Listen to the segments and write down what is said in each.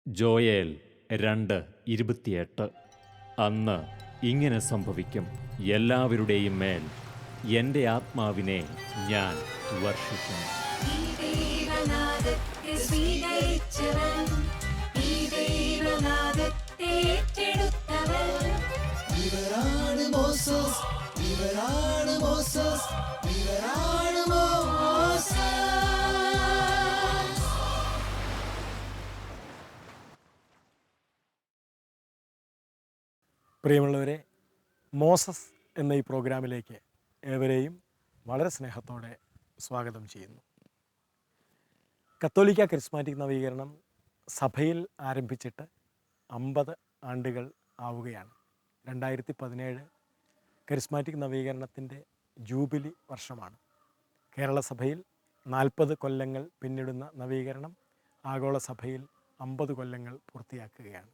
Joel 2:28. അന്ന് ഇങ്ങനെ സംഭവിക്കും, എല്ലാവരുടെയും മേൽ എൻ്റെ ആത്മാവിനെ ഞാൻ വർഷിക്കും. ഈ ദൈവനാദത്തെ സ്വീകരിച്ചവൻ, ഈ ദൈവനാദത്തെ ഏറ്റെടുത്തവൻ. ഇവരാണ് മോസസ്, ഇവരാണ് മോസസ്, ഇവരാണ് മോസസ്. പ്രിയമുള്ളവരെ, മോസസ് എന്ന ഈ പ്രോഗ്രാമിലേക്ക് ഏവരെയും വളരെ സ്നേഹത്തോടെ സ്വാഗതം ചെയ്യുന്നു. കത്തോലിക്ക കരിസ്മാറ്റിക് നവീകരണം സഭയിൽ ആരംഭിച്ചിട്ട് 50 ആണ്ടുകൾ ആവുകയാണ്. 2017 കരിസ്മാറ്റിക് നവീകരണത്തിൻ്റെ ജൂബിലി വർഷമാണ്. കേരള സഭയിൽ 40 കൊല്ലങ്ങൾ പിന്നിടുന്ന നവീകരണം ആഗോള സഭയിൽ 50 കൊല്ലങ്ങൾ പൂർത്തിയാക്കുകയാണ്.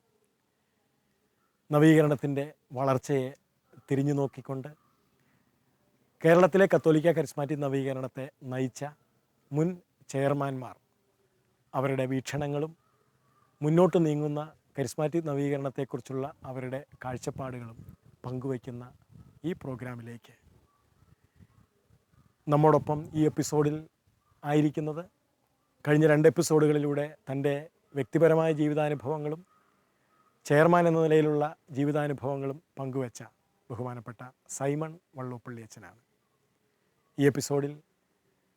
നവീകരണത്തിൻ്റെ വളർച്ചയെ തിരിഞ്ഞു നോക്കിക്കൊണ്ട് കേരളത്തിലെ കത്തോലിക്ക കരിസ്മാറ്റിക് നവീകരണത്തെ നയിച്ച മുൻ ചെയർമാൻമാർ അവരുടെ വീക്ഷണങ്ങളും മുന്നോട്ട് നീങ്ങുന്ന കരിസ്മാറ്റിക് നവീകരണത്തെക്കുറിച്ചുള്ള അവരുടെ കാഴ്ചപ്പാടുകളും പങ്കുവയ്ക്കുന്ന ഈ പ്രോഗ്രാമിലേക്ക് നമ്മോടൊപ്പം ഈ എപ്പിസോഡിൽ ആയിരിക്കുന്നത് കഴിഞ്ഞ 2 എപ്പിസോഡുകളിലൂടെ തൻ്റെ വ്യക്തിപരമായ ജീവിതാനുഭവങ്ങളും ചെയർമാൻ എന്ന നിലയിലുള്ള ജീവിതാനുഭവങ്ങളും പങ്കുവച്ച ബഹുമാനപ്പെട്ട സൈമൺ വള്ളോപ്പള്ളി അച്ഛനാണ്. ഈ എപ്പിസോഡിൽ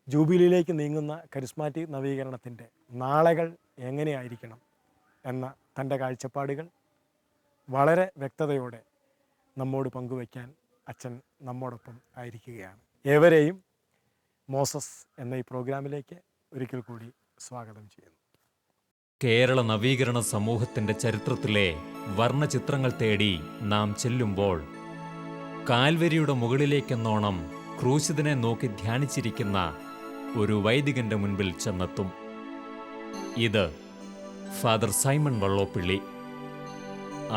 ജൂബിലിയിലേക്ക് നീങ്ങുന്ന കരിസ്മാറ്റിക് നവീകരണത്തിൻ്റെ നാളുകൾ എങ്ങനെയായിരിക്കണം എന്ന തൻ്റെ കാഴ്ചപ്പാടുകൾ വളരെ വ്യക്തതയോടെ നമ്മോട് പങ്കുവയ്ക്കാൻ അച്ഛൻ നമ്മോടൊപ്പം ആയിരിക്കുകയാണ്. ഏവരെയും മോസസ് എന്ന ഈ പ്രോഗ്രാമിലേക്ക് ഒരിക്കൽ കൂടി സ്വാഗതം ചെയ്യുന്നു. കേരള നവീകരണ സമൂഹത്തിൻ്റെ ചരിത്രത്തിലെ വർണ്ണചിത്രങ്ങൾ തേടി നാം ചെല്ലുമ്പോൾ കാൽവരിയുടെ മുകളിലേക്കെന്നോണം ക്രൂശിതനെ നോക്കി ധ്യാനിച്ചിരിക്കുന്ന ഒരു വൈദികന്റെ മുൻപിൽ ചെന്നെത്തും. ഇത് ഫാദർ സൈമൺ വള്ളോപ്പള്ളി.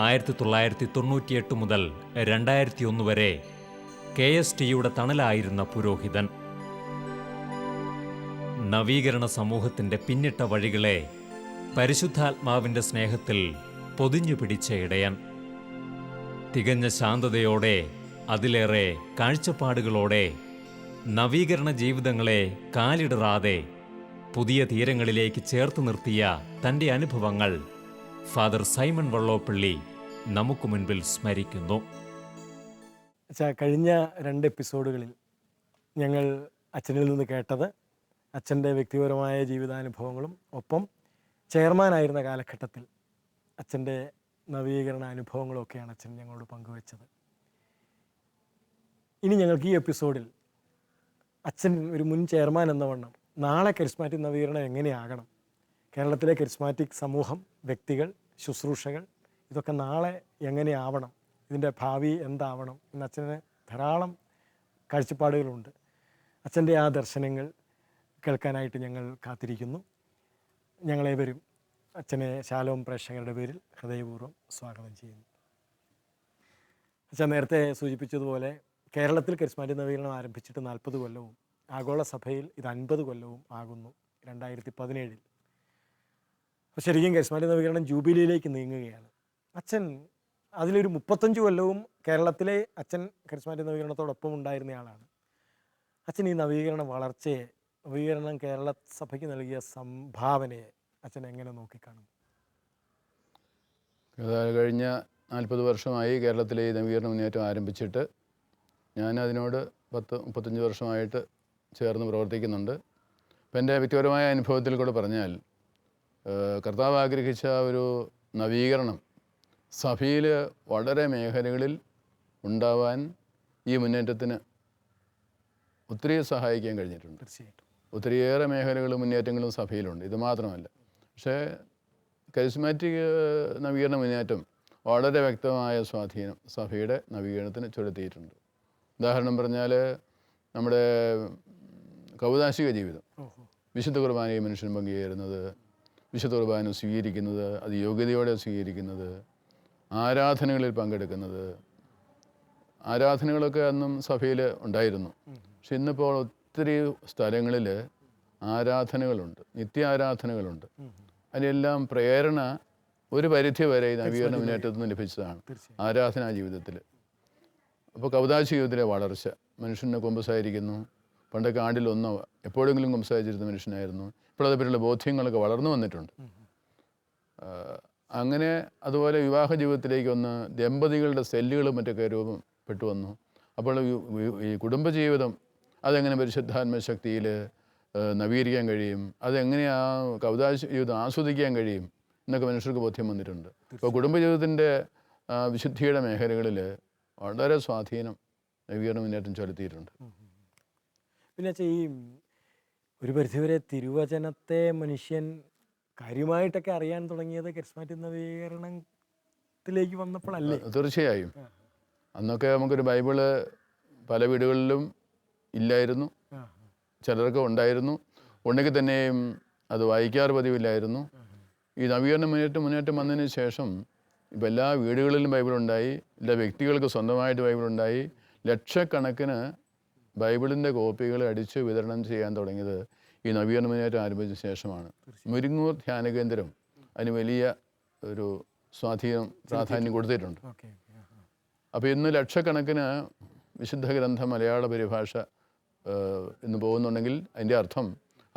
1998 മുതൽ 2001 വരെ KSTയുടെ തണലായിരുന്ന പുരോഹിതൻ. നവീകരണ സമൂഹത്തിൻ്റെ പിന്നിട്ട വഴികളെ പരിശുദ്ധാത്മാവിൻ്റെ സ്നേഹത്തിൽ പൊതിഞ്ഞു പിടിച്ച ഇടയൻ. തികഞ്ഞ ശാന്തതയോടെ, അതിലേറെ കാഴ്ചപ്പാടുകളോടെ നവീകരണ ജീവിതങ്ങളെ കാലിടറാതെ പുതിയ തീരങ്ങളിലേക്ക് ചേർത്ത് നിർത്തിയ തൻ്റെ അനുഭവങ്ങൾ ഫാദർ സൈമൺ വള്ളോപ്പള്ളി നമുക്ക് മുൻപിൽ സ്മരിക്കുന്നു. കഴിഞ്ഞ 2 എപ്പിസോഡുകളിൽ ഞങ്ങൾ അച്ഛനിൽ നിന്ന് കേട്ടത് അച്ഛൻ്റെ വ്യക്തിപരമായ ജീവിതാനുഭവങ്ങളും ഒപ്പം ചെയർമാനായിരുന്ന കാലഘട്ടത്തിൽ അച്ഛൻ്റെ നവീകരണ അനുഭവങ്ങളൊക്കെയാണ് അച്ഛൻ ഞങ്ങളോട് പങ്കുവച്ചത്. ഇനി ഞങ്ങൾക്ക് ഈ എപ്പിസോഡിൽ അച്ഛൻ ഒരു മുൻ ചെയർമാൻ എന്ന വണ്ണം നാളെ കരിസ്മാറ്റിക് നവീകരണം എങ്ങനെയാകണം, കേരളത്തിലെ കരിസ്മാറ്റിക് സമൂഹം, വ്യക്തികൾ, ശുശ്രൂഷകൾ ഇതൊക്കെ നാളെ എങ്ങനെയാവണം, ഇതിൻ്റെ ഭാവി എന്താവണം എന്ന് അച്ഛന് ധാരാളം കാഴ്ചപ്പാടുകളുണ്ട്. അച്ഛൻ്റെ ആ ദർശനങ്ങൾ കേൾക്കാനായിട്ട് ഞങ്ങൾ കാത്തിരിക്കുന്നു. ഞങ്ങളേവരും അച്ഛനെ ശാലോം പ്രേക്ഷകരുടെ പേരിൽ ഹൃദയപൂർവ്വം സ്വാഗതം ചെയ്യുന്നു. അച്ഛൻ നേരത്തെ സൂചിപ്പിച്ചതുപോലെ കേരളത്തിൽ കരിസ്മാറ്റിക് നവീകരണം ആരംഭിച്ചിട്ട് 40 കൊല്ലവും ആഗോള സഭയിൽ ഇത് 50 കൊല്ലവും ആകുന്നു 2017. അപ്പോൾ ശരിക്കും കരിസ്മാറ്റിക് നവീകരണം ജൂബിലിയിലേക്ക് നീങ്ങുകയാണ്. അച്ഛൻ അതിലൊരു 35 കൊല്ലവും കേരളത്തിലെ അച്ഛൻ കരിസ്മാറ്റിക് നവീകരണത്തോടൊപ്പം ഉണ്ടായിരുന്നയാളാണ്. അച്ഛൻ ഈ നവീകരണ വളർച്ചയെ, നവീകരണം കേരള സഭയ്ക്ക് നൽകിയ സംഭാവനയെ അച്ഛൻ എങ്ങനെ നോക്കിക്കാണും? കഴിഞ്ഞ 40 വർഷമായി കേരളത്തിലെ ഈ നവീകരണ മുന്നേറ്റം ആരംഭിച്ചിട്ട് ഞാൻ അതിനോട് 35 വർഷമായിട്ട് ചേർന്ന് പ്രവർത്തിക്കുന്നുണ്ട്. അപ്പം എൻ്റെ വ്യക്തിപരമായ അനുഭവത്തിൽ കൂടെ പറഞ്ഞാൽ കർത്താവ് ആഗ്രഹിച്ച ഒരു നവീകരണം സഭയിൽ വളരെ മേഖലകളിൽ ഉണ്ടാവാൻ ഈ മുന്നേറ്റത്തിന് ഒത്തിരി സഹായിക്കാൻ കഴിഞ്ഞിട്ടുണ്ട്. തീർച്ചയായിട്ടും ഒത്തിരിയേറെ മേഖലകളും മുന്നേറ്റങ്ങളും സഭയിലുണ്ട്. ഇത് മാത്രമല്ല, പക്ഷേ കരിസ്മാറ്റിക് നവീകരണ മുന്നേറ്റം വളരെ വ്യക്തമായ സ്വാധീനം സഭയുടെ നവീകരണത്തിന് ചെലുത്തിയിട്ടുണ്ട്. ഉദാഹരണം പറഞ്ഞാൽ നമ്മുടെ കൗദാശിക ജീവിതം, വിശുദ്ധ കുർബാനയിൽ മനുഷ്യൻ പങ്കുചേരുന്നത്, വിശുദ്ധ കുർബാന സ്വീകരിക്കുന്നത്, അത് യോഗ്യതയോടെ സ്വീകരിക്കുന്നത്, ആരാധനകളിൽ പങ്കെടുക്കുന്നത്, ആരാധനകളൊക്കെ അന്നും സഭയിൽ ഉണ്ടായിരുന്നു. പക്ഷെ ഇന്നിപ്പോൾ ഒത്തിരി സ്ഥലങ്ങളിൽ ആരാധനകളുണ്ട്, നിത്യാരാധനകളുണ്ട്. അതിനെല്ലാം പ്രേരണ ഒരു പരിധി വരെ ഈ നവീകരണ മുന്നേറ്റത്തിൽ നിന്ന് ലഭിച്ചതാണ് ആരാധനാ ജീവിതത്തിൽ. അപ്പോൾ കൗദാശ ജീവിതത്തിലെ വളർച്ച, മനുഷ്യനെ കൊമ്പസായിരിക്കുന്നു. പണ്ടൊക്കെ ആണ്ടിലൊന്നോ എപ്പോഴെങ്കിലും കൊമ്പസായിരിച്ചിരുന്ന മനുഷ്യനായിരുന്നു. ഇപ്പോഴതെപ്പറ്റിയുള്ള ബോധ്യങ്ങളൊക്കെ വളർന്നു വന്നിട്ടുണ്ട്. അങ്ങനെ അതുപോലെ വിവാഹ ജീവിതത്തിലേക്ക് ഒന്ന് ദമ്പതികളുടെ സെല്ലുകളും മറ്റൊക്കെ രൂപപ്പെട്ടു വന്നു. അപ്പോൾ ഈ കുടുംബജീവിതം അതെങ്ങനെ പരിശുദ്ധാത്മശക്തിയിൽ നവീകരിക്കാൻ കഴിയും, അതെങ്ങനെ ആ കൗദാശ ജീവിതം ആസ്വദിക്കാൻ കഴിയും എന്നൊക്കെ മനുഷ്യർക്ക് ബോധ്യം വന്നിട്ടുണ്ട്. ഇപ്പോൾ കുടുംബജീവിതത്തിൻ്റെ വിശുദ്ധിയുടെ മേഖലകളിൽ വളരെ സ്വാധീനം നവീകരണ മുന്നേറ്റം ചെലുത്തിയിട്ടുണ്ട്. പിന്നെ ഈ ഒരു പരിധിവരെ തിരുവചനത്തെ മനുഷ്യൻ കാര്യമായിട്ടൊക്കെ അറിയാൻ തുടങ്ങിയത് കരിസ്മാറ്റിക് നവീകരണത്തിലേക്ക് വന്നപ്പോഴല്ലേ? തീർച്ചയായും. അന്നൊക്കെ നമുക്കൊരു ബൈബിള് പല വീടുകളിലും ഇല്ലായിരുന്നു, ചിലർക്ക് ഉണ്ടായിരുന്നു. ഉണ്ടെങ്കിൽ തന്നെയും അത് വായിക്കാറ് പതിവില്ലായിരുന്നു. ഈ നവീകരണ മുന്നേറ്റം വന്നതിന് ശേഷം ഇപ്പം എല്ലാ വീടുകളിലും ബൈബിളുണ്ടായി, എല്ലാ വ്യക്തികൾക്ക് സ്വന്തമായിട്ട് ബൈബിളുണ്ടായി. ലക്ഷക്കണക്കിന് ബൈബിളിൻ്റെ കോപ്പികൾ അടിച്ച് വിതരണം ചെയ്യാൻ തുടങ്ങിയത് ഈ നവീകരണ മുന്നേറ്റം ആരംഭിച്ച ശേഷമാണ്. മുരിങ്ങൂർ ധ്യാന കേന്ദ്രം അതിന് വലിയ ഒരു സ്വാധീനം പ്രാധാന്യം കൊടുത്തിട്ടുണ്ട്. അപ്പോൾ ഇന്ന് ലക്ഷക്കണക്കിന് വിശുദ്ധ ഗ്രന്ഥ മലയാള പരിഭാഷ ഇന്ന് പോകുന്നുണ്ടെങ്കിൽ അതിൻ്റെ അർത്ഥം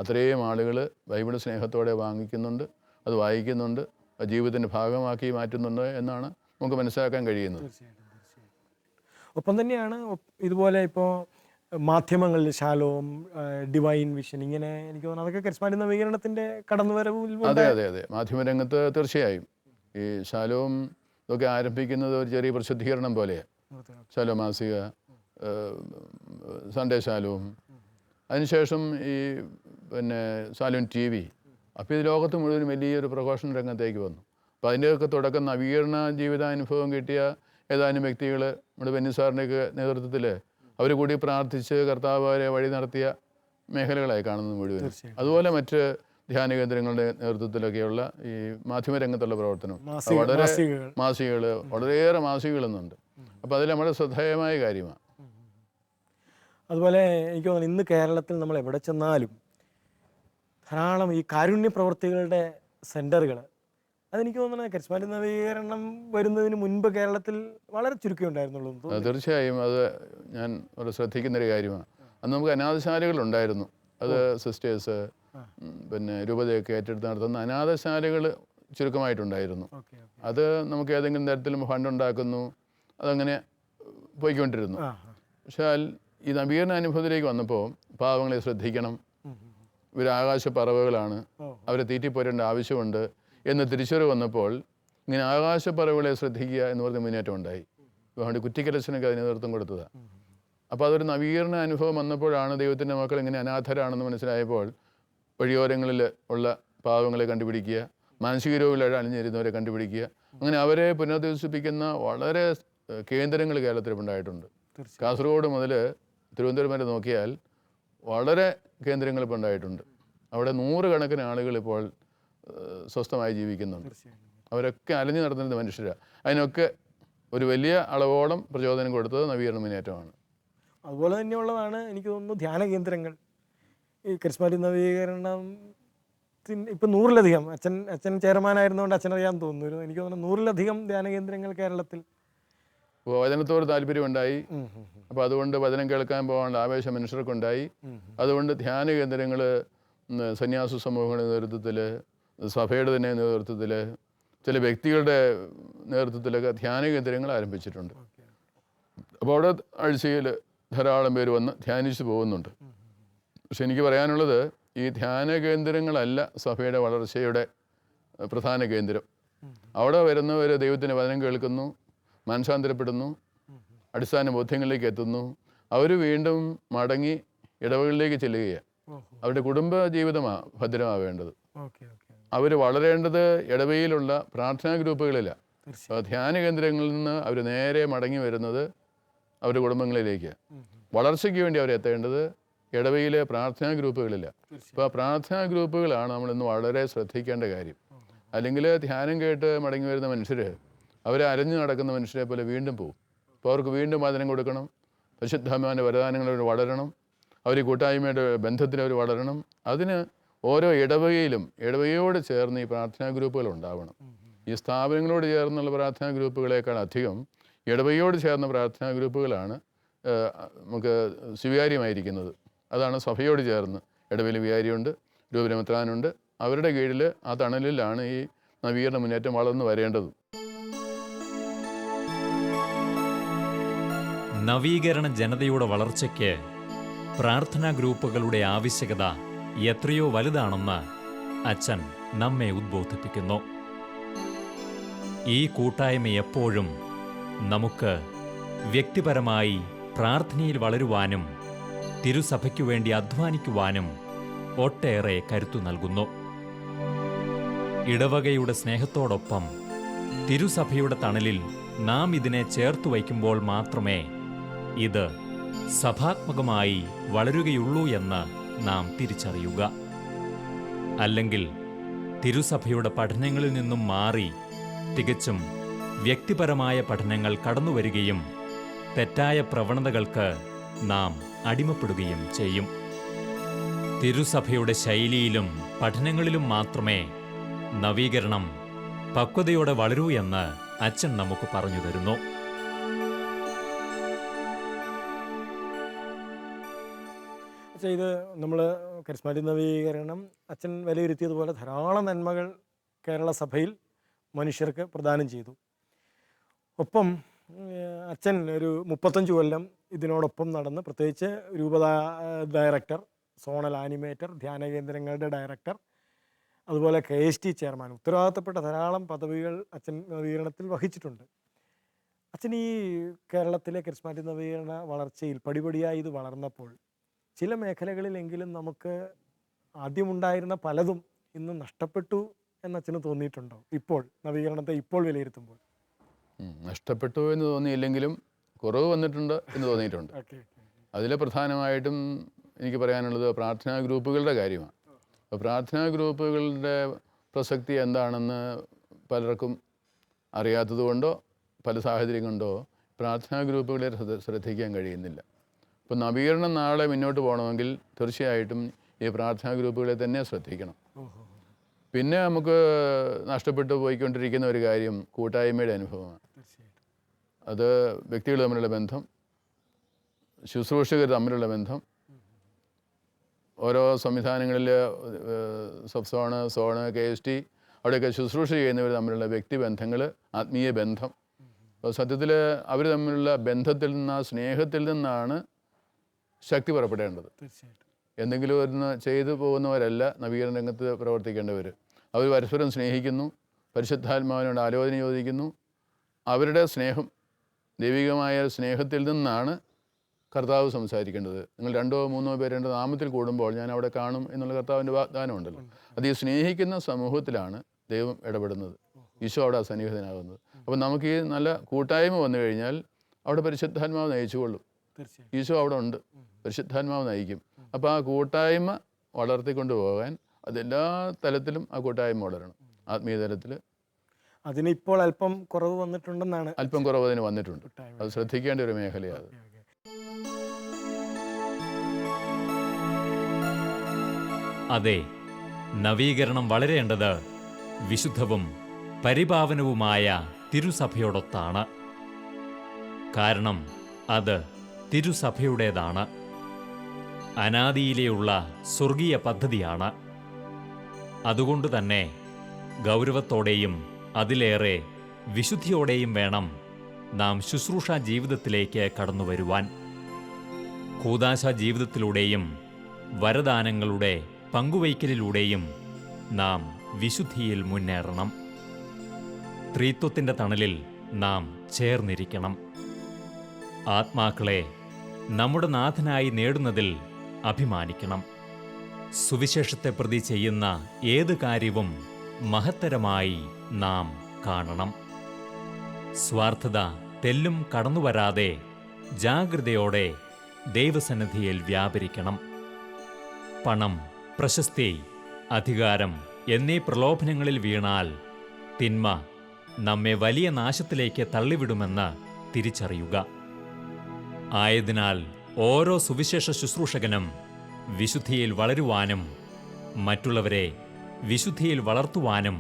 അത്രയും ആളുകൾ ബൈബിൾ സ്നേഹത്തോടെ വാങ്ങിക്കുന്നുണ്ട്, അത് വായിക്കുന്നുണ്ട്, ജീവിതത്തിൻ്റെ ഭാഗമാക്കി മാറ്റുന്നുണ്ട് എന്നാണ് നമുക്ക് മനസ്സിലാക്കാൻ കഴിയുന്നത്. ഒപ്പം തന്നെയാണ് ഇതുപോലെ ഇപ്പോൾ മാധ്യമങ്ങളിൽ ശാലോം, ഡിവൈൻ വിഷൻ, ഇങ്ങനെ എനിക്ക് തോന്നുന്നു അതൊക്കെ കരിസ്മാറ്റിക് നവീകരണത്തിൻ്റെ കടന്നുവരവിൽ. അതെ അതെ അതെ മാധ്യമരംഗത്ത് തീർച്ചയായും ഈ ശാലോം ഇതൊക്കെ ആരംഭിക്കുന്നത് ഒരു ചെറിയ പ്രസിദ്ധീകരണം പോലെയാണ്. ശാലോം മാസിക, സൺഡേ ശാലോം, അതിനുശേഷം ഈ ശാലോം TV. അപ്പോൾ ഇത് ലോകത്ത് മുഴുവൻ വലിയൊരു പ്രഘോഷണ രംഗത്തേക്ക് വന്നു. അപ്പോൾ അതിൻ്റെയൊക്കെ തുടക്കം നവീകരണ ജീവിതാനുഭവം കിട്ടിയ ഏതാനും വ്യക്തികൾ നമ്മുടെ ബെന്നി സാറിൻ്റെയൊക്കെ നേതൃത്വത്തിൽ അവർ കൂടി പ്രാർത്ഥിച്ച് കർത്താവ് അവരെ വഴി നടത്തിയ മേഖലകളായി കാണുന്നത് മുഴുവൻ. അതുപോലെ മറ്റ് ധ്യാന കേന്ദ്രങ്ങളുടെ നേതൃത്വത്തിലൊക്കെയുള്ള ഈ മാധ്യമരംഗത്തുള്ള പ്രവർത്തനം, വളരെ മാസികകൾ, വളരെയേറെ മാസികകളെന്നുണ്ട്. അപ്പോൾ അതിൽ നമ്മുടെ ശ്രദ്ധേയമായ കാര്യമാണ്. അതുപോലെ എനിക്ക് തോന്നുന്നു ഇന്ന് കേരളത്തിൽ നമ്മൾ എവിടെ ചെന്നാലും ധാരാളം ഈ കാരുണ്യ പ്രവർത്തികളുടെ സെൻറ്ററുകൾ, അതെനിക്ക് തോന്നുന്നത് കരിസ്മാറ്റിക് നവീകരണം വരുന്നതിന് മുൻപ് കേരളത്തിൽ വളരെ ചുരുക്കം ഉണ്ടായിരുന്നുള്ളൂ. തീർച്ചയായും അത് ഞാൻ വളരെ ശ്രദ്ധിക്കുന്നൊരു കാര്യമാണ്. അന്ന് നമുക്ക് അനാഥശാലകളുണ്ടായിരുന്നു. അത് സിസ്റ്റേഴ്സ് രൂപതയൊക്കെ ഏറ്റെടുത്ത് നടത്തുന്ന അനാഥശാലകൾ ചുരുക്കമായിട്ടുണ്ടായിരുന്നു. അത് നമുക്ക് ഏതെങ്കിലും തരത്തിലും ഫണ്ട് ഉണ്ടാക്കുന്നു, അതങ്ങനെ പോയിക്കൊണ്ടിരുന്നു. പക്ഷേ ഈ നവീകരണ അനുഭവത്തിലേക്ക് വന്നപ്പോൾ പാവങ്ങളെ ശ്രദ്ധിക്കണം, ഇവർ ആകാശ പറവകളാണ്, അവരെ തീറ്റിപ്പോരേണ്ട ആവശ്യമുണ്ട് എന്ന് തിരിച്ചറിവ് വന്നപ്പോൾ ഇങ്ങനെ ആകാശ പറവകളെ ശ്രദ്ധിക്കുക എന്ന് പറഞ്ഞ മുന്നേറ്റം ഉണ്ടായി. അതുകൊണ്ട് കുറ്റിക്കലശനൊക്കെ അതിന് നേതൃത്വം കൊടുത്തതാണ്. അപ്പോൾ അതൊരു നവീകരണ അനുഭവം വന്നപ്പോഴാണ് ദൈവത്തിൻ്റെ മക്കൾ ഇങ്ങനെ അനാഥരാണെന്ന് മനസ്സിലായപ്പോൾ വഴിയോരങ്ങളിൽ ഉള്ള പാവങ്ങളെ കണ്ടുപിടിക്കുക, മാനസിക രോഗികളായിട്ട് അണിഞ്ഞിരുന്നവരെ കണ്ടുപിടിക്കുക, അങ്ങനെ അവരെ പുനരധിവസിപ്പിക്കുന്ന വളരെ കേന്ദ്രങ്ങൾ കേരളത്തിൽ ഉണ്ടായിട്ടുണ്ട്. കാസർഗോഡ് മുതൽ തിരുവനന്തപുരം വരെ നോക്കിയാൽ വളരെ കേന്ദ്രങ്ങൾ ഇപ്പോൾ ഉണ്ടായിട്ടുണ്ട്. അവിടെ 100 കണക്കിന് ആളുകൾ ഇപ്പോൾ സ്വസ്ഥമായി ജീവിക്കുന്നുണ്ട്. അവരൊക്കെ അലഞ്ഞു നടത്തുന്ന മനുഷ്യരാണ്. അതിനൊക്കെ ഒരു വലിയ അളവോളം പ്രചോദനം കൊടുത്തത് നവീകരണ മുന്നേറ്റമാണ്. അതുപോലെ തന്നെയുള്ളതാണ് എനിക്ക് തോന്നുന്നു ധ്യാന കേന്ദ്രങ്ങൾ. ഈ കരിസ്മാറ്റിക് നവീകരണത്തിന് ഇപ്പം 100-ലധികം, അച്ഛൻ ചെയർമാനായിരുന്നുകൊണ്ട് അച്ഛനറിയാൻ തോന്നുന്നു, എനിക്ക് തോന്നുന്നു 100-ലധികം ധ്യാന കേന്ദ്രങ്ങൾ കേരളത്തിൽ. വചനത്തോട് താല്പര്യമുണ്ടായി. അപ്പോൾ അതുകൊണ്ട് വചനം കേൾക്കാൻ പോകാനുള്ള ആവേശം മനുഷ്യർക്കുണ്ടായി. അതുകൊണ്ട് ധ്യാന കേന്ദ്രങ്ങൾ സന്യാസ സമൂഹങ്ങളുടെ നേതൃത്വത്തിൽ, സഭയുടെ തന്നെ നേതൃത്വത്തിൽ, ചില വ്യക്തികളുടെ നേതൃത്വത്തിലൊക്കെ ധ്യാന കേന്ദ്രങ്ങൾ ആരംഭിച്ചിട്ടുണ്ട്. അപ്പോൾ അവിടെ ആഴ്ചയിൽ ധാരാളം പേര് വന്ന് ധ്യാനിച്ച് പോകുന്നുണ്ട്. പക്ഷെ എനിക്ക് പറയാനുള്ളത് ഈ ധ്യാന കേന്ദ്രങ്ങളല്ല സഭയുടെ വളർച്ചയുടെ പ്രധാന കേന്ദ്രം. അവിടെ വരുന്നവർ ദൈവത്തിൻ്റെ വചനം കേൾക്കുന്നു, മാനസാന്തരപ്പെടുന്നു, അടിസ്ഥാന ബോധ്യങ്ങളിലേക്ക് എത്തുന്നു, അവർ വീണ്ടും മടങ്ങി ഇടവകളിലേക്ക് ചെല്ലുകയാണ്. അവരുടെ കുടുംബ ജീവിതമാണ് ഭദ്രമാവേണ്ടത്. അവർ വളരേണ്ടത് ഇടവയിലുള്ള പ്രാർത്ഥനാ ഗ്രൂപ്പുകളിലാണ്. ധ്യാന കേന്ദ്രങ്ങളിൽ നിന്ന് അവർ നേരെ മടങ്ങി വരുന്നത് അവരുടെ കുടുംബങ്ങളിലേക്ക്. വളർച്ചയ്ക്ക് വേണ്ടി അവരെത്തേണ്ടത് ഇടവയിലെ പ്രാർത്ഥനാ ഗ്രൂപ്പുകളിലാണ്. അപ്പോൾ ആ പ്രാർത്ഥനാ ഗ്രൂപ്പുകളാണ് നമ്മളിന്ന് വളരെ ശ്രദ്ധിക്കേണ്ട കാര്യം. അല്ലെങ്കിൽ ധ്യാനം കേട്ട് മടങ്ങി വരുന്ന മനുഷ്യർ അവരെ അരഞ്ഞു നടക്കുന്ന മനുഷ്യരെ പോലെ വീണ്ടും പോകും. അപ്പോൾ അവർക്ക് വീണ്ടും വചനം കൊടുക്കണം, പരിശുദ്ധാത്മാവിൻ്റെ വരദാനങ്ങൾ അവർ വളരണം, അവർ കൂട്ടായ്മയുടെ ബന്ധത്തിൽ അവർ വളരണം. അതിന് ഓരോ ഇടവകയിലും ഇടവകയോട് ചേർന്ന് ഈ പ്രാർത്ഥനാ ഗ്രൂപ്പുകൾ ഉണ്ടാവണം. ഈ സ്ഥാപനങ്ങളോട് ചേർന്നുള്ള പ്രാർത്ഥനാ ഗ്രൂപ്പുകളേക്കാൾ അധികം ഇടവകയോട് ചേർന്ന പ്രാർത്ഥനാ ഗ്രൂപ്പുകളാണ് നമുക്ക് സ്വീകാര്യമായിരിക്കുന്നത്. അതാണ് സഭയോട് ചേർന്ന്. ഇടവയിൽ വികാരിയുണ്ട്, രൂപരമെത്രാനുണ്ട്. അവരുടെ കീഴിൽ ആ തണലിലാണ് ഈ നവീകരണ മുന്നേറ്റം വളർന്നു വരേണ്ടത്. നവീകരണ ജനതയുടെ വളർച്ചയ്ക്ക് പ്രാർത്ഥനാ ഗ്രൂപ്പുകളുടെ ആവശ്യകത എത്രയോ വലുതാണെന്ന് അച്ഛൻ നമ്മെ ഉദ്ബോധിപ്പിക്കുന്നു. ഈ കൂട്ടായ്മ എപ്പോഴും നമുക്ക് വ്യക്തിപരമായി പ്രാർത്ഥനയിൽ വളരുവാനും തിരുസഭയ്ക്കു വേണ്ടി അധ്വാനിക്കുവാനും ഒട്ടേറെ കരുത്തു നൽകുന്നു. ഇടവകയുടെ സ്നേഹത്തോടൊപ്പം തിരുസഭയുടെ തണലിൽ നാം ഇതിനെ ചേർത്തു വയ്ക്കുമ്പോൾ മാത്രമേ ഇത് സഭാത്മകമായി വളരുകയുള്ളൂ എന്ന് നാം തിരിച്ചറിയുക. അല്ലെങ്കിൽ തിരുസഭയുടെ പഠനങ്ങളിൽ നിന്നും മാറി തികച്ചും വ്യക്തിപരമായ പഠനങ്ങൾ കടന്നുവരികയും തെറ്റായ പ്രവണതകൾക്ക് നാം അടിമപ്പെടുകയും ചെയ്യും. തിരുസഭയുടെ ശൈലിയിലും പഠനങ്ങളിലും മാത്രമേ നവീകരണം പക്വതയോടെ വളരൂ എന്ന് അച്ഛൻ നമുക്ക് പറഞ്ഞു തരുന്നു. ഇത് നമ്മൾ കരിസ്മാറ്റിക് നവീകരണം അച്ഛൻ വിലയിരുത്തിയതുപോലെ ധാരാളം നന്മകൾ കേരള സഭയിൽ മനുഷ്യർക്ക് പ്രദാനം ചെയ്തു. ഒപ്പം അച്ഛൻ ഒരു 35 കൊല്ലം ഇതിനോടൊപ്പം നടന്ന്, പ്രത്യേകിച്ച് രൂപതാ ഡയറക്ടർ, സോണൽ ആനിമേറ്റർ, ധ്യാന കേന്ദ്രങ്ങളുടെ ഡയറക്ടർ, അതുപോലെ KST ചെയർമാൻ, ഉത്തരവാദിത്തപ്പെട്ട ധാരാളം പദവികൾ അച്ഛൻ നവീകരണത്തിൽ വഹിച്ചിട്ടുണ്ട്. അച്ഛൻ ഈ കേരളത്തിലെ കരിസ്മാറ്റിക് നവീകരണ വളർച്ചയിൽ പടിപടിയായി ഇത് വളർന്നപ്പോൾ ചില മേഖലകളിലെങ്കിലും നമുക്ക് ആദ്യമുണ്ടായിരുന്ന പലതും ഇന്ന് നഷ്ടപ്പെട്ടു എന്ന് അച്ഛന് തോന്നിയിട്ടുണ്ടോ? ഇപ്പോൾ നവീകരണത്തെ ഇപ്പോൾ വിലയിരുത്തുമ്പോൾ നഷ്ടപ്പെട്ടു എന്ന് തോന്നിയില്ലെങ്കിലും കുറവ് വന്നിട്ടുണ്ട് എന്ന് തോന്നിയിട്ടുണ്ട്. അതിൽ പ്രധാനമായിട്ടും എനിക്ക് പറയാനുള്ളത് പ്രാർത്ഥനാ ഗ്രൂപ്പുകളുടെ കാര്യമാണ്. അപ്പോൾ പ്രാർത്ഥനാ ഗ്രൂപ്പുകളുടെ പ്രസക്തി എന്താണെന്ന് പലർക്കും അറിയാത്തതുകൊണ്ടോ പല സാഹചര്യം കൊണ്ടോ പ്രാർത്ഥനാ ഗ്രൂപ്പുകളെ ശ്രദ്ധിക്കാൻ കഴിയുന്നില്ല. അപ്പോൾ നവീകരണം നാളെ മുന്നോട്ട് പോകണമെങ്കിൽ തീർച്ചയായിട്ടും ഈ പ്രാർത്ഥനാ ഗ്രൂപ്പുകളെ തന്നെ ശ്രദ്ധിക്കണം. പിന്നെ നമുക്ക് നഷ്ടപ്പെട്ടു പോയിക്കൊണ്ടിരിക്കുന്ന ഒരു കാര്യം കൂട്ടായ്മയുടെ അനുഭവമാണ്. അത് വ്യക്തികൾ തമ്മിലുള്ള ബന്ധം, ശുശ്രൂഷകർ തമ്മിലുള്ള ബന്ധം, ഓരോ സംവിധാനങ്ങളിൽ സോണ്, KST, അവിടെയൊക്കെ ശുശ്രൂഷ ചെയ്യുന്നവർ തമ്മിലുള്ള വ്യക്തിബന്ധങ്ങൾ, ആത്മീയ ബന്ധം. അപ്പോൾ സത്യത്തിൽ അവർ തമ്മിലുള്ള ബന്ധത്തിൽ നിന്ന്, ആ സ്നേഹത്തിൽ നിന്നാണ് ശക്തി പുറപ്പെടേണ്ടത്. എന്തെങ്കിലും ഒന്ന് ചെയ്തു പോകുന്നവരല്ല നവീകരണ രംഗത്ത് പ്രവർത്തിക്കേണ്ടവർ. അവർ പരസ്പരം സ്നേഹിക്കുന്നു, പരിശുദ്ധാത്മാവിനോട് ആലോചന ചോദിക്കുന്നു. അവരുടെ സ്നേഹം, ദൈവികമായ സ്നേഹത്തിൽ നിന്നാണ് കർത്താവ് സംസാരിക്കേണ്ടത്. നിങ്ങൾ 2 or 3 പേര് എൻ്റെ നാമത്തിൽ കൂടുമ്പോൾ ഞാൻ അവിടെ കാണും എന്നുള്ള കർത്താവിൻ്റെ വാഗ്ദാനം ഉണ്ടല്ലോ. അത് ഈ സ്നേഹിക്കുന്ന സമൂഹത്തിലാണ് ദൈവം ഇടപെടുന്നത്, ഈശോ അവിടെ സന്നിഹിതനാകുന്നത്. അപ്പോൾ നമുക്ക് ഈ നല്ല കൂട്ടായ്മ വന്നു കഴിഞ്ഞാൽ അവിടെ പരിശുദ്ധാത്മാവ് നയിച്ചുകൊള്ളും. ഈശോ അവിടെ ഉണ്ട്, പരിശുദ്ധാത്മാവ് നയിക്കും. അപ്പോൾ ആ കൂട്ടായ്മ വളർത്തിക്കൊണ്ട് പോകാൻ അതെല്ലാ തലത്തിലും ആ കൂട്ടായ്മ വളരണം. ആത്മീയ തലത്തിൽ അതിന് ഇപ്പോൾ അല്പം കുറവ് വന്നിട്ടുണ്ടെന്നാണ്. അല്പം കുറവ് അതിന് വന്നിട്ടുണ്ട്. അത് ശ്രദ്ധിക്കേണ്ട ഒരു മേഖലയാണ്. അതെ, നവീകരണം വളരേണ്ടത് വിശുദ്ധവും പരിപാവനവുമായ തിരുസഭയോടൊത്താണ്. കാരണം അത് തിരുസഭയുടേതാണ്, അനാദിയിലെയുള്ള സ്വർഗീയ പദ്ധതിയാണ്. അതുകൊണ്ട് തന്നെ ഗൗരവത്തോടെയും അതിലേറെ വിശുദ്ധിയോടെയും വേണം നാം ശുശ്രൂഷാ ജീവിതത്തിലേക്ക് കടന്നുവരുവാൻ. കൂദാശ ജീവിതത്തിലൂടെയും വരദാനങ്ങളുടെ പങ്കുവയ്ക്കലിലൂടെയും നാം വിശുദ്ധിയിൽ മുന്നേറണം. ത്രിത്വത്തിൻ്റെ തണലിൽ നാം ചേർന്നിരിക്കണം. ആത്മാക്കളെ നമ്മുടെ നാഥനായി നേടുന്നതിൽ അഭിമാനിക്കണം. സുവിശേഷത്തെ പ്രതി ചെയ്യുന്ന ഏത് കാര്യവും മഹത്തരമായി നാം കാണണം. സ്വാർത്ഥത തെല്ലും കടന്നുവരാതെ ജാഗ്രതയോടെ ദൈവസന്നിധിയിൽ വ്യാപരിക്കണം. പണം, പ്രശസ്തി, അധികാരം എന്നീ പ്രലോഭനങ്ങളിൽ വീണാൽ തിന്മ നമ്മെ വലിയ നാശത്തിലേക്ക് തള്ളിവിടുമെന്ന് തിരിച്ചറിയുക. ആയതിനാൽ ഓരോ സുവിശേഷ ശുശ്രൂഷകനും വിശുദ്ധിയിൽ വളരുവാനും മറ്റുള്ളവരെ വിശുദ്ധിയിൽ വളർത്തുവാനും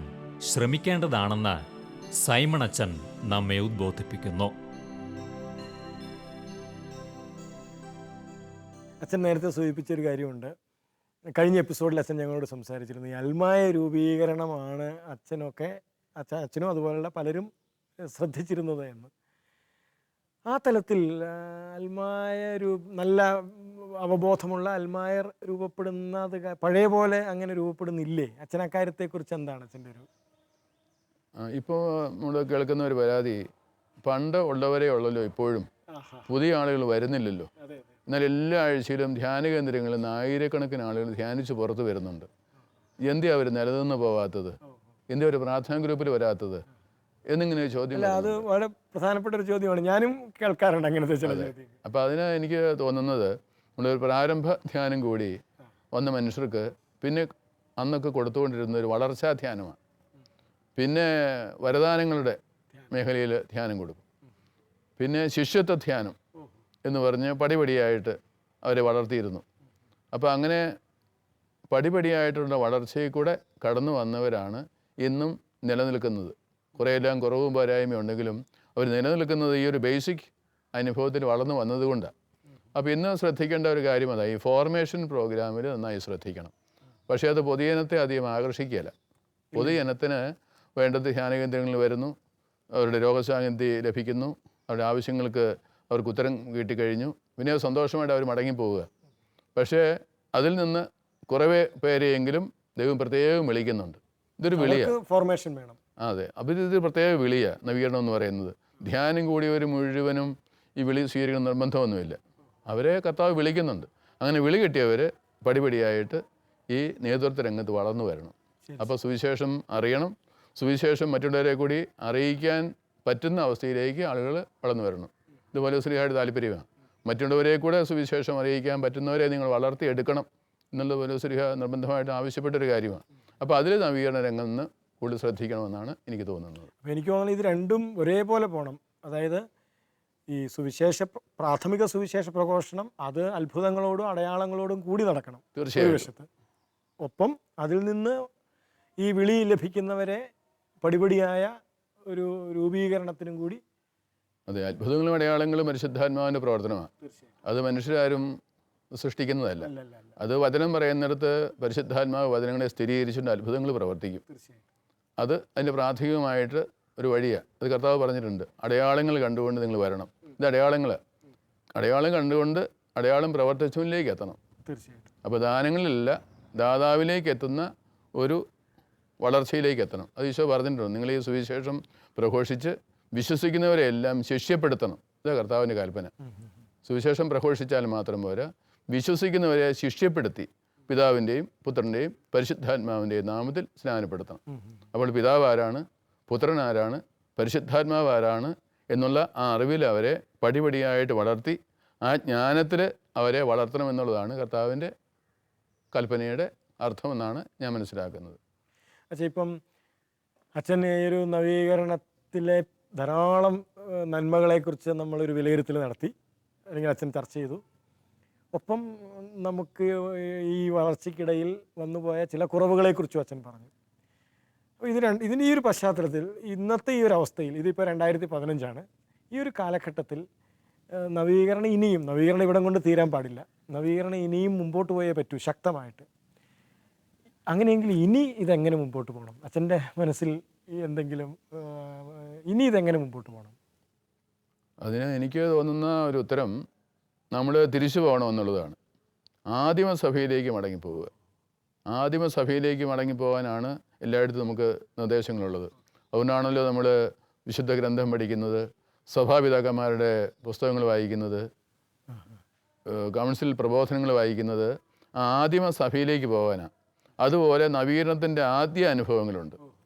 ശ്രമിക്കേണ്ടതാണെന്ന് സൈമൺ അച്ഛൻ നമ്മെ ഉദ്ബോധിപ്പിക്കുന്നു. അച്ഛൻ നേരത്തെ സൂചിപ്പിച്ചൊരു കാര്യമുണ്ട്. കഴിഞ്ഞ എപ്പിസോഡിൽ അച്ഛൻ ഞങ്ങളോട് സംസാരിച്ചിരുന്നു. ഈ അൽമായ രൂപീകരണമാണ് അച്ഛനും അതുപോലുള്ള പലരും ശ്രദ്ധിച്ചിരുന്നത് എന്ന്. ആ തലത്തിൽ അൽമായ നല്ല അവബോധമുള്ള അൽമായർ രൂപപ്പെടുന്നത് പഴയ പോലെ അങ്ങനെ രൂപപ്പെടുന്നില്ലേ? അച്ഛൻ അക്കാര്യത്തെക്കുറിച്ച് എന്താണ് അച്ഛൻ്റെ ഒരു? ഇപ്പോൾ നമ്മൾ കേൾക്കുന്ന ഒരു പരാതി, പണ്ട് ഉള്ളവരേ ഉള്ളല്ലോ ഇപ്പോഴും, പുതിയ ആളുകൾ വരുന്നില്ലല്ലോ. എന്നാൽ എല്ലാ ആഴ്ചയിലും ധ്യാന കേന്ദ്രങ്ങളിൽ നിന്ന് ആയിരക്കണക്കിന് ആളുകൾ ധ്യാനിച്ച് പുറത്ത് വരുന്നുണ്ട്. എന്തിനാ അവർ നിലനിന്ന് പോകാത്തത്? എന്തിനാ ഒരു പ്രാർത്ഥനാ ഗ്രൂപ്പിൽ വരാത്തത് എന്നിങ്ങനെ ചോദ്യം. അത് വളരെ പ്രധാനപ്പെട്ട ഒരു ചോദ്യമാണ്. ഞാനും കേൾക്കാറുണ്ട് അങ്ങനത്തെ ചില ചോദ്യം. അപ്പോൾ അതിന് എനിക്ക് തോന്നുന്നത്, നമ്മളൊരു പ്രാരംഭ ധ്യാനം കൂടി വന്ന മനുഷ്യർക്ക് പിന്നെ അന്നൊക്കെ കൊടുത്തുകൊണ്ടിരുന്ന ഒരു വളർച്ചാ ധ്യാനമാണ്. പിന്നെ വരദാനങ്ങളുടെ മേഖലയിൽ ധ്യാനം കൊടുക്കും. പിന്നെ ശിഷ്യത്വ ധ്യാനം എന്ന് പറഞ്ഞ് പടിപടിയായിട്ട് അവരെ വളർത്തിയിരുന്നു. അപ്പോൾ അങ്ങനെ പടിപടിയായിട്ടുള്ള വളർച്ചയിൽ കൂടെ കടന്നു വന്നവരാണ് ഇന്നും നിലനിൽക്കുന്നത്. കുറേയെല്ലാം കുറവും പോരായ്മ ഉണ്ടെങ്കിലും അവർ നിലനിൽക്കുന്നത് ഈ ഒരു ബേസിക് അനുഭവത്തിൽ വളർന്നു വന്നതുകൊണ്ടാണ്. അപ്പോൾ ഇന്ന് ശ്രദ്ധിക്കേണ്ട ഒരു കാര്യം അതാണ്, ഈ ഫോർമേഷൻ പ്രോഗ്രാമിൽ നന്നായി ശ്രദ്ധിക്കണം. പക്ഷേ അത് പൊതുജനത്തെ അധികം ആകർഷിക്കുകയില്ല. പൊതുജനത്തിന് വേണ്ടത് ധ്യാന കേന്ദ്രങ്ങളിൽ വരുന്നു, അവരുടെ രോഗശാന്തി ലഭിക്കുന്നു, അവരുടെ ആവശ്യങ്ങൾക്ക് അവർക്ക് ഉത്തരം കിട്ടിക്കഴിഞ്ഞു, പിന്നെ സന്തോഷമായിട്ട് അവർ മടങ്ങിപ്പോവുക. പക്ഷേ അതിൽ നിന്ന് കുറേ പേരെയെങ്കിലും ദൈവം പ്രത്യേകം വിളിക്കുന്നുണ്ട്. ഇതൊരു വിളിയാണ്, ഫോർമേഷൻ വേണം. അതെ. അപ്പോൾ ഇത് പ്രത്യേക വിളിയാണ് നവീകരണം എന്ന് പറയുന്നത്. ധ്യാനം കൂടിയവർ മുഴുവനും ഈ വിളി സ്വീകരിക്കണം നിർബന്ധമൊന്നുമില്ല. അവരെ കർത്താവ് വിളിക്കുന്നുണ്ട്. അങ്ങനെ വിളി കിട്ടിയവർ പടിപടിയായിട്ട് ഈ നേതൃത്വ രംഗത്ത് വളർന്നു വരണം. അപ്പോൾ സുവിശേഷം അറിയണം, സുവിശേഷം മറ്റുള്ളവരെ കൂടി അറിയിക്കാൻ പറ്റുന്ന അവസ്ഥയിലേക്ക് ആളുകൾ വളർന്നു വരണം. ഇതുപോലെ ശ്രീഹായുടെ താല്പര്യമാണ്. മറ്റുള്ളവരെ കൂടെ സുവിശേഷം അറിയിക്കാൻ പറ്റുന്നവരെ നിങ്ങൾ വളർത്തിയെടുക്കണം എന്നുള്ള പോലെ ശ്രീഹ നിർബന്ധമായിട്ട് ആവശ്യപ്പെട്ടൊരു കാര്യമാണ്. അപ്പോൾ അതിൽ നവീകരണ രംഗം നിന്ന് കൂടുതൽ ശ്രദ്ധിക്കണമെന്നാണ് എനിക്ക് തോന്നുന്നത്. അപ്പോൾ എനിക്ക് തോന്നുന്നത് ഇത് രണ്ടും ഒരേപോലെ പോകണം. അതായത് ഈ പ്രാഥമിക സുവിശേഷ പ്രഘോഷണം അത് അത്ഭുതങ്ങളോടും അടയാളങ്ങളോടും കൂടി നടക്കണം തീർച്ചയായും. ഒപ്പം അതിൽ നിന്ന് ഈ വിളി ലഭിക്കുന്നവരെ പടിപടിയായ ഒരു രൂപീകരണത്തിനും കൂടി. അതെ, അത്ഭുതങ്ങളും അടയാളങ്ങളും പരിശുദ്ധാത്മാവിൻ്റെ പ്രവർത്തനമാണ്. അത് മനുഷ്യരാരും സൃഷ്ടിക്കുന്നതല്ല. അത് വചനം പറയുന്നിടത്ത് പരിശുദ്ധാത്മാവ് വചനങ്ങളെ സ്ഥിരീകരിച്ചുകൊണ്ട് അത്ഭുതങ്ങൾ പ്രവർത്തിക്കും. അത് അതിൻ്റെ പ്രാഥമികമായിട്ട് ഒരു വഴിയാണ്. അത് കർത്താവ് പറഞ്ഞിട്ടുണ്ട്, അടയാളങ്ങൾ കണ്ടുകൊണ്ട് നിങ്ങൾ വരണം. ഇത് അടയാളം കണ്ടുകൊണ്ട് അടയാളം പ്രവർത്തിച്ചതിലേക്ക് എത്തണം. അപ്പോൾ ദാനങ്ങളിലല്ല, ദാതാവിലേക്ക് എത്തുന്ന ഒരു വളർച്ചയിലേക്ക് എത്തണം. അത് ഈശോ പറഞ്ഞിട്ടുണ്ട്, നിങ്ങൾ ഈ സുവിശേഷം പ്രഘോഷിച്ച് വിശ്വസിക്കുന്നവരെ എല്ലാം ശിഷ്യപ്പെടുത്തണം. ഇതാണ് കർത്താവിൻ്റെ കൽപ്പന. സുവിശേഷം പ്രഘോഷിച്ചാൽ മാത്രം പോരാ, വിശ്വസിക്കുന്നവരെ ശിഷ്യപ്പെടുത്തി പിതാവിൻ്റെയും പുത്രൻ്റെയും പരിശുദ്ധാത്മാവിൻ്റെയും നാമത്തിൽ സ്നാനപ്പെടുത്തണം. അപ്പോൾ പിതാവ് ആരാണ്, പുത്രൻ ആരാണ്, പരിശുദ്ധാത്മാവ് ആരാണ് എന്നുള്ള ആ അറിവിൽ അവരെ പടിപടിയായിട്ട് വളർത്തി ആ ജ്ഞാനത്തിൽ അവരെ വളർത്തണം എന്നുള്ളതാണ് കർത്താവിൻ്റെ കൽപ്പനയുടെ അർത്ഥമെന്നാണ് ഞാൻ മനസ്സിലാക്കുന്നത്. അച്ഛാ, ഇപ്പം അച്ഛൻ ഈ ഒരു നവീകരണത്തിലെ ധാരാളം നന്മകളെക്കുറിച്ച് നമ്മളൊരു വിലയിരുത്തൽ നടത്തി, അല്ലെങ്കിൽ അച്ഛൻ ചർച്ച ചെയ്തു. ഒപ്പം നമുക്ക് ഈ വളർച്ചയ്ക്കിടയിൽ വന്നുപോയ ചില കുറവുകളെക്കുറിച്ചും അച്ഛൻ പറഞ്ഞു. അപ്പോൾ ഇതിൻ്റെ ഈ ഒരു പശ്ചാത്തലത്തിൽ ഇന്നത്തെ ഈ ഒരു അവസ്ഥയിൽ, ഇതിപ്പോൾ 2015 ഈ ഒരു കാലഘട്ടത്തിൽ നവീകരണം ഇവിടം കൊണ്ട് തീരാൻ പാടില്ല. നവീകരണം ഇനിയും മുമ്പോട്ട് പോയേ പറ്റൂ ശക്തമായിട്ട്. അങ്ങനെയെങ്കിൽ ഇനി ഇതെങ്ങനെ മുമ്പോട്ട് പോകണം? അച്ഛൻ്റെ മനസ്സിൽ എന്തെങ്കിലും ഇനി ഇതെങ്ങനെ മുമ്പോട്ട് പോകണം? അതിന് എനിക്ക് തോന്നുന്ന ഒരു ഉത്തരം, നമ്മൾ തിരിച്ചു പോകണമെന്നുള്ളതാണ്. ആദിമസഭയിലേക്ക് മടങ്ങിപ്പോവുക. ആദിമസഭയിലേക്ക് മടങ്ങിപ്പോകാനാണ് എല്ലായിടത്തും നമുക്ക് നിർദ്ദേശങ്ങളുള്ളത്. അതുകൊണ്ടാണല്ലോ നമ്മൾ വിശുദ്ധ ഗ്രന്ഥം പഠിക്കുന്നത്, സഭാപിതാക്കന്മാരുടെ പുസ്തകങ്ങൾ വായിക്കുന്നത്, കൗൺസിൽ പ്രബോധനങ്ങൾ വായിക്കുന്നത്. ആ ആദിമസഭയിലേക്ക് പോകാനാണ്. അതുപോലെ നവീകരണത്തിൻ്റെ ആദ്യ അനുഭവങ്ങളുണ്ട്,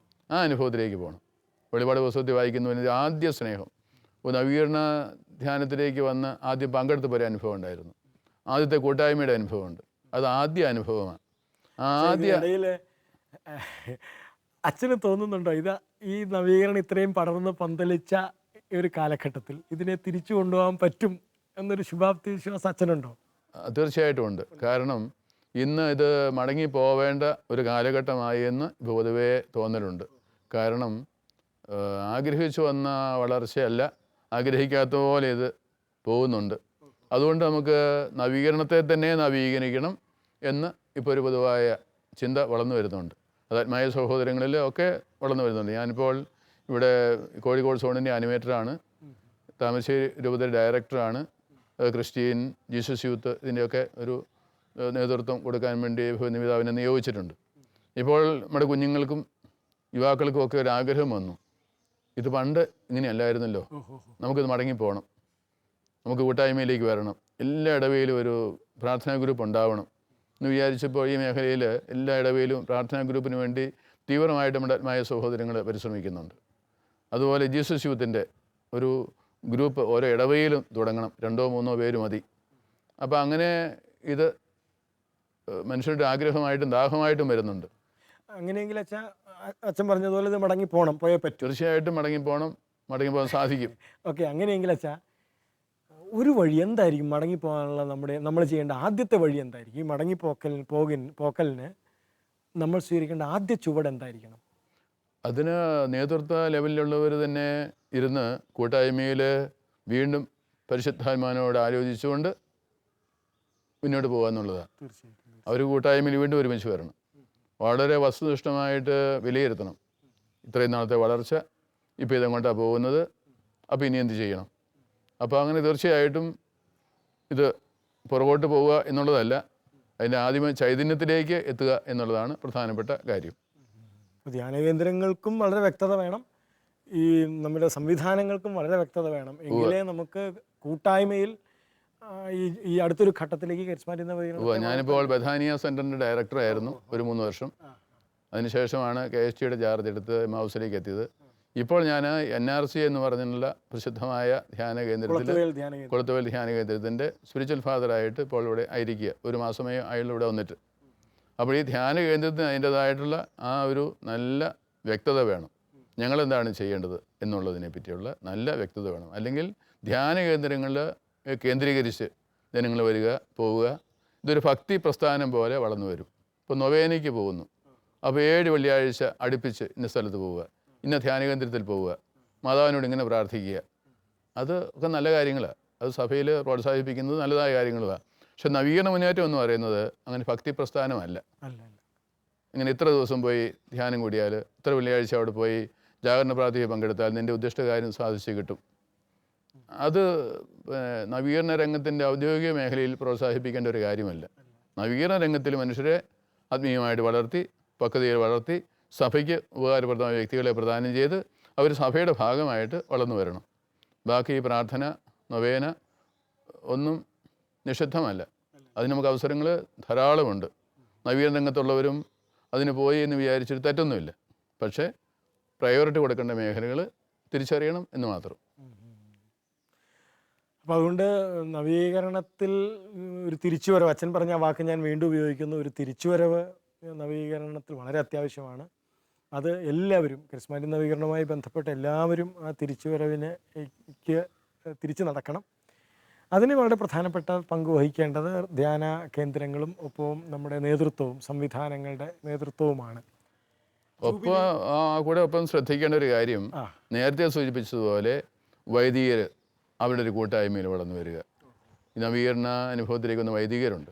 ആ അനുഭവത്തിലേക്ക് പോകണം. വെളിപാട് പുസ്തകത്തിൽ വായിക്കുന്നതിന് ആദ്യ സ്നേഹം, നവീകരണ ധ്യാനത്തിലേക്ക് വന്ന് ആദ്യം പങ്കെടുത്തപ്പോൾ ഒരു അനുഭവം ഉണ്ടായിരുന്നു. ആദ്യത്തെ കൂട്ടായ്മയുടെ അനുഭവമുണ്ട്, അത് ആദ്യ അനുഭവമാണ്. അച്ഛന് തോന്നുന്നുണ്ടോ ഈ നവീകരണം ഇത്രയും പടർന്ന് പന്തലിച്ച ഒരു കാലഘട്ടത്തിൽ ഇതിനെ തിരിച്ചു കൊണ്ടുപോകാൻ പറ്റും എന്നൊരു ശുഭാപ്തി വിശ്വാസം അച്ഛനുണ്ടോ? തീർച്ചയായിട്ടും ഉണ്ട്. കാരണം ഇന്ന് ഇത് മടങ്ങി പോവേണ്ട ഒരു കാലഘട്ടമായി എന്ന് പൊതുവേ തോന്നലുണ്ട്. കാരണം ആഗ്രഹിച്ചു വന്ന വളർച്ചയല്ല, ആഗ്രഹിക്കാത്ത പോലെ ഇത് പോകുന്നുണ്ട്. അതുകൊണ്ട് നമുക്ക് നവീകരണത്തെ തന്നെ നവീകരിക്കണം എന്ന് ഇപ്പോൾ ഒരു പൊതുവായ ചിന്ത വളർന്നു വരുന്നുണ്ട്. അത് ആത്മായ സഹോദരങ്ങളിൽ ഒക്കെ വളർന്നു വരുന്നുണ്ട്. ഞാനിപ്പോൾ ഇവിടെ കോഴിക്കോട് സോണിൻ്റെ അനിമേറ്ററാണ്, താമരശ്ശേരി രൂപതയുടെ ഡയറക്ടറാണ്, ക്രിസ്ത്യൻ ജീസസ് യൂത്ത് ഇതിൻ്റെയൊക്കെ ഒരു നേതൃത്വം കൊടുക്കാൻ വേണ്ടി നിമിതാവിനെ നിയോഗിച്ചിട്ടുണ്ട്. ഇപ്പോൾ നമ്മുടെ കുഞ്ഞുങ്ങൾക്കും യുവാക്കൾക്കും ഒക്കെ ഒരു ആഗ്രഹം വന്നു, ഇത് പണ്ട് ഇങ്ങനെയല്ലായിരുന്നല്ലോ, നമുക്കിത് മടങ്ങിപ്പോകണം, നമുക്ക് കൂട്ടായ്മയിലേക്ക് വരണം, എല്ലാ ഇടവയിലും ഒരു പ്രാർത്ഥനാ ഗ്രൂപ്പ് ഉണ്ടാവണം എന്ന് വിചാരിച്ചപ്പോൾ ഈ മേഖലയിൽ എല്ലാ ഇടവയിലും പ്രാർത്ഥനാ ഗ്രൂപ്പിന് വേണ്ടി തീവ്രമായിട്ട് നമ്മുടെ ആത്മായ സഹോദരങ്ങൾ പരിശ്രമിക്കുന്നുണ്ട്. അതുപോലെ ജീസസ് യൂത്തിൻ്റെ ഒരു ഗ്രൂപ്പ് ഓരോ ഇടവയിലും തുടങ്ങണം, 2-3 പേര് മതി. അപ്പോൾ അങ്ങനെ ഇത് മനുഷ്യരുടെ ആഗ്രഹമായിട്ടും ദാഹമായിട്ടും വരുന്നുണ്ട്. അങ്ങനെയെങ്കിൽ അച്ഛൻ പറഞ്ഞതുപോലെ ഇത് മടങ്ങി പോകണം, പോയേ പറ്റൂ. തീർച്ചയായിട്ടും മടങ്ങിപ്പോകാൻ സാധിക്കും. ഓക്കെ, അങ്ങനെയെങ്കിൽ ഒരു വഴി എന്തായിരിക്കും മടങ്ങിപ്പോകാനുള്ള നമ്മൾ ചെയ്യേണ്ട ആദ്യത്തെ വഴി എന്തായിരിക്കും? ഈ മടങ്ങിപ്പോക്കലിന് നമ്മൾ സ്വീകരിക്കേണ്ട ആദ്യ ചുവട് എന്തായിരിക്കണം? അതിന് നേതൃത്വ ലെവലിലുള്ളവർ തന്നെ ഇരുന്ന് കൂട്ടായ്മയിൽ വീണ്ടും പരിശുദ്ധാത്മാവിനോട് ആലോചിച്ചുകൊണ്ട് മുന്നോട്ട് പോകുക എന്നുള്ളതാണ്. തീർച്ചയായിട്ടും അവർ കൂട്ടായ്മയിൽ വീണ്ടും ഒരുമിച്ച് വരണം, വളരെ വസ്തുനിഷ്ഠമായിട്ട് വിലയിരുത്തണം. ഇത്രയും നാളത്തെ വളർച്ച ഇപ്പോൾ ഇതെങ്ങോട്ടാണ് പോകുന്നത്, അപ്പോൾ ഇനി എന്ത് ചെയ്യണം. അപ്പോൾ അങ്ങനെ തീർച്ചയായിട്ടും ഇത് പുറകോട്ട് പോവുക എന്നുള്ളതല്ല, അതിൻ്റെ ആദ്യമേ ചൈതന്യത്തിലേക്ക് എത്തുക എന്നുള്ളതാണ് പ്രധാനപ്പെട്ട കാര്യം. ധ്യാന കേന്ദ്രങ്ങൾക്കും വളരെ വ്യക്തത വേണം, ഈ നമ്മുടെ സംവിധാനങ്ങൾക്കും വളരെ വ്യക്തത വേണം. എങ്കിലേ നമുക്ക് കൂട്ടായ്മയിൽ ഈ അടുത്തൊരു ഘട്ടത്തിലേക്ക് കരിസ്മാറ്റിക് നവീകരണം. ഞാനിപ്പോൾ ബഥാനിയ സെൻറ്ററിൻ്റെ ഡയറക്ടറായിരുന്നു ഒരു 3 വർഷം. അതിനുശേഷമാണ് KSTയുടെ ചാർജ് എടുത്ത് എമ്മാവൂസിലേക്ക് എത്തിയത്. ഇപ്പോൾ ഞാൻ NRC എന്ന് പറഞ്ഞിട്ടുള്ള പ്രസിദ്ധമായ ധ്യാന കേന്ദ്രത്തിൽ, കൊളുത്തുവേൽ ധ്യാന കേന്ദ്രത്തിൻ്റെ സ്പിരിച്വൽ ഫാദറായിട്ട് ഇപ്പോൾ ഇവിടെ ആയിരിക്കുക. 1 മാസമേ ആയുള്ളൂ ഇവിടെ വന്നിട്ട്. അപ്പോൾ ഈ ധ്യാന കേന്ദ്രത്തിന് അതിൻ്റേതായിട്ടുള്ള ആ ഒരു നല്ല വ്യക്തത വേണം, ഞങ്ങളെന്താണ് ചെയ്യേണ്ടത് എന്നുള്ളതിനെ പറ്റിയുള്ള നല്ല വ്യക്തത വേണം. അല്ലെങ്കിൽ ധ്യാന കേന്ദ്രങ്ങളിൽ കേന്ദ്രീകരിച്ച് ജനങ്ങൾ വരിക പോവുക, ഇതൊരു ഭക്തി പ്രസ്ഥാനം പോലെ വളർന്നു വരും. ഇപ്പോൾ നൊവേനയ്ക്ക് പോകുന്നു, അപ്പോൾ 7 വെള്ളിയാഴ്ച അടുപ്പിച്ച് ഇന്ന സ്ഥലത്ത് പോവുക, ഇന്ന ധ്യാന കേന്ദ്രത്തിൽ പോവുക, മാതാവിനോട് ഇങ്ങനെ പ്രാർത്ഥിക്കുക, അത് ഒക്കെ നല്ല കാര്യങ്ങളാണ്. അത് സഭയിൽ പ്രോത്സാഹിപ്പിക്കുന്നത് നല്ലതായ കാര്യങ്ങളുമാണ്. പക്ഷെ നവീകരണ മുന്നേറ്റം എന്ന് പറയുന്നത് അങ്ങനെ ഭക്തി പ്രസ്ഥാനമല്ല. ഇങ്ങനെ ഇത്ര ദിവസം പോയി ധ്യാനം കൂടിയാൽ, ഇത്ര വെള്ളിയാഴ്ച അവിടെ പോയി ജാഗരണ പ്രാർത്ഥനയിൽ പങ്കെടുത്താൽ നിൻ്റെ ഉദ്ദിഷ്ട കാര്യം സാധിച്ചു കിട്ടും. അത് നവീകരണ രംഗത്തിൻ്റെ ഔദ്യോഗിക മേഖലയിൽ പ്രോത്സാഹിപ്പിക്കേണ്ട ഒരു കാര്യമല്ല. നവീകരണ രംഗത്തിൽ മനുഷ്യരെ ആത്മീയമായിട്ട് വളർത്തി, പക്വതയിൽ വളർത്തി, സഭയ്ക്ക് ഉപകാരപ്രദമായ വ്യക്തികളെ പ്രദാനം ചെയ്ത് അവർ സഭയുടെ ഭാഗമായിട്ട് വളർന്നു വരണം. ബാക്കി ഈ പ്രാർത്ഥന, നൊവേന ഒന്നും നിഷിദ്ധമല്ല. അതിന് നമുക്ക് അവസരങ്ങൾ ധാരാളമുണ്ട്. നവീകരണ രംഗത്തുള്ളവരും അതിന് പോയി എന്ന് വിചാരിച്ചിട്ട് തെറ്റൊന്നുമില്ല. പക്ഷേ പ്രയോറിറ്റി കൊടുക്കേണ്ട മേഖലകൾ തിരിച്ചറിയണം എന്ന് മാത്രം. അപ്പോൾ അതുകൊണ്ട് നവീകരണത്തിൽ ഒരു തിരിച്ചുവരവ്, അച്ഛൻ പറഞ്ഞ ആ വാക്ക് ഞാൻ വീണ്ടും ഉപയോഗിക്കുന്നു, ഒരു തിരിച്ചുവരവ് നവീകരണത്തിൽ വളരെ അത്യാവശ്യമാണ്. അത് എല്ലാവരും, കരിസ്മാറ്റിക് നവീകരണവുമായി ബന്ധപ്പെട്ട എല്ലാവരും ആ തിരിച്ചുവരവിലേക്ക് തിരിച്ചു നടക്കണം. അതിന് വളരെ പ്രധാനപ്പെട്ട പങ്ക് വഹിക്കേണ്ടത് ധ്യാന കേന്ദ്രങ്ങളും ഒപ്പം നമ്മുടെ നേതൃത്വവും സംവിധാനങ്ങളുടെ നേതൃത്വവുമാണ്. ഒപ്പം ശ്രദ്ധിക്കേണ്ട ഒരു കാര്യം, നേരത്തെ സൂചിപ്പിച്ചതുപോലെ വൈദികർ അവരുടെ ഒരു കൂട്ടായ്മയിൽ വളർന്നു വരിക. ഈ നവീകരണ അനുഭവത്തിലേക്ക് വന്ന വൈദികരുണ്ട്,